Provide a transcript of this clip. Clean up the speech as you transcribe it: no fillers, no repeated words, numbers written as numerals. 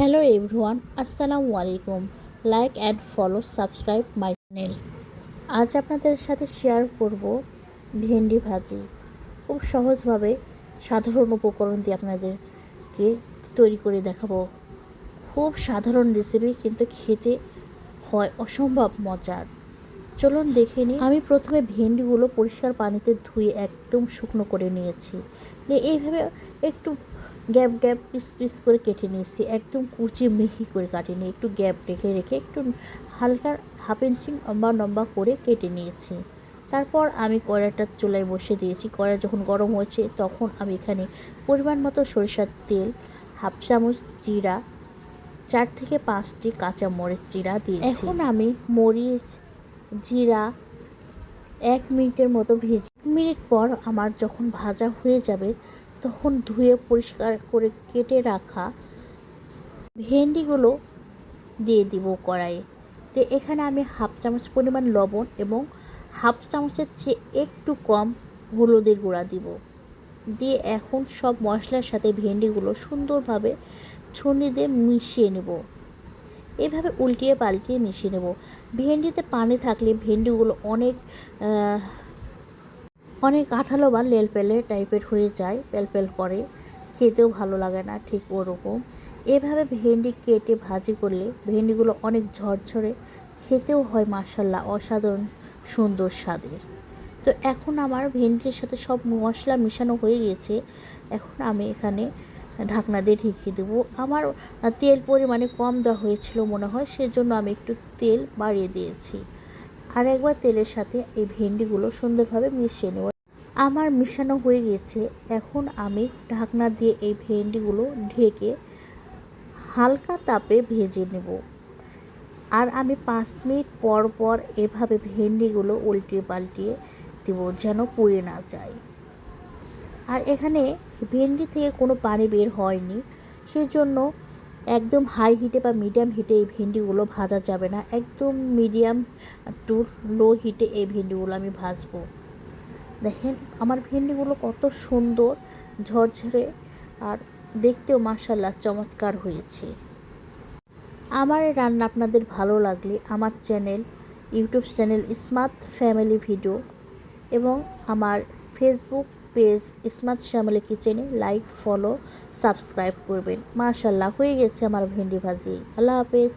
Hello everyone, আসসালামু আলাইকুম। Like and follow subscribe my channel. আজ আপনাদের সাথে শেয়ার করব ভেন্ডি ভাজি। খুব সহজভাবে সাধারণ উপকরণ দিয়ে আপনাদেরকে তৈরি করে দেখাবো। খুব সাধারণ রেসিপি, কিন্তু খেতে হয় অসম্ভব মজার। চলুন দেখে নিই। আমি প্রথমে ভেন্ডিগুলো পরিষ্কার পানিতে ধুয়ে একদম শুকনো করে নিয়েছি। এইভাবে একটু গ্যাপ গ্যাপ পিস পিস করে কেটে নিয়েছি, একদম কুচি মিহি করে কাটিনি, একটু গ্যাপ রেখে রেখে একটু হালকা হাফ ইঞ্চি লম্বা লম্বা করে কেটে নিয়েছি। তারপর আমি কড়াইটা চুলায় বসে দিয়েছি। কড়াই যখন গরম হয়েছে তখন আমি এখানে পরিমাণ মতো সরিষার তেল, হাফ চামচ জিরা, 4 থেকে 5টি কাঁচা মরিচ চিরা দিয়েছি। এখন আমি মরিচ জিরা 1 মিনিটের মতো ভেজে 1 মিনিট পর আমার যখন ভাজা হয়ে যাবে তখন ধুয়ে পরিষ্কার করে কেটে রাখা ভেন্ডিগুলো দিয়ে দিব কড়াইয়ে। তো এখানে আমি হাফ চামচ পরিমাণ লবণ এবং হাফ চামচের চেয়ে একটু কম হলুদের গুঁড়া দিব। দিয়ে এখন সব মশলার সাথে ভেন্ডিগুলো সুন্দরভাবে ছুরি দিয়ে মিশিয়ে নেব। এভাবে উল্টিয়ে পাল্টিয়ে মিশিয়ে নেব। ভেন্ডিতে পানি থাকলে ভেন্ডিগুলো অনেক আঠালো বা লেলপেলে টাইপের হয়ে যায়, পেলপেল করে, খেতেও ভালো লাগে না ঠিক ওরকম। এভাবে ভেন্ডি কেটে ভাজি করলে ভেন্ডিগুলো অনেক ঝরঝরে, খেতেও হয় মাশাল্লাহ অসাধারণ সুন্দর স্বাদের। তো এখন আমার ভেন্ডির সাথে সব মশলা মেশানো হয়ে গেছে। এখন আমি এখানে ঢাকনা দিয়ে ঢেকে দেবো। আমার তেল পরিমাণে কম দেওয়া হয়েছিল মনে হয়, সেজন্য আমি একটু তেল বাড়িয়ে দিয়েছি। আর একবার তেলের সাথে এই ভেন্ডিগুলো সুন্দরভাবে মিশিয়ে নেব। আমার মিশানো হয়ে গেছে। এখন আমি ঢাকনা দিয়ে এই ভেন্ডিগুলো ঢেকে হালকা তাপে ভেজে নেব। আর আমি 5 মিনিট পর পর এভাবে ভেন্ডিগুলো উল্টিয়ে পাল্টিয়ে দেব যেন পুড়ে না যায়। আর এখানে ভেন্ডি থেকে কোনো পানি বের হয়নি, সেজন্য একদম হাই হিটে বা মিডিয়াম হিটে এই ভেন্ডিগুলো ভাজা যাবে না। একদম মিডিয়াম টু লো হিটে এই ভেন্ডিগুলো আমি ভাজবো। দেখেন আমার ভেন্ডিগুলো কত সুন্দর ঝরঝরে, আর দেখতেও মাশাআল্লাহ চমৎকার হয়েছে। আমার এই রান্না আপনাদের ভালো লাগলে আমার YouTube channel smart family video এবং আমার ফেসবুক পেজ স্মার্ট ফ্যামিলি কিচেনে লাইক ফলো সাবস্ক্রাইব করবেন। মাশাআল্লাহ হয়ে গেছে আমার ভেন্ডি ভাজি। আল্লাহ হাফেজ।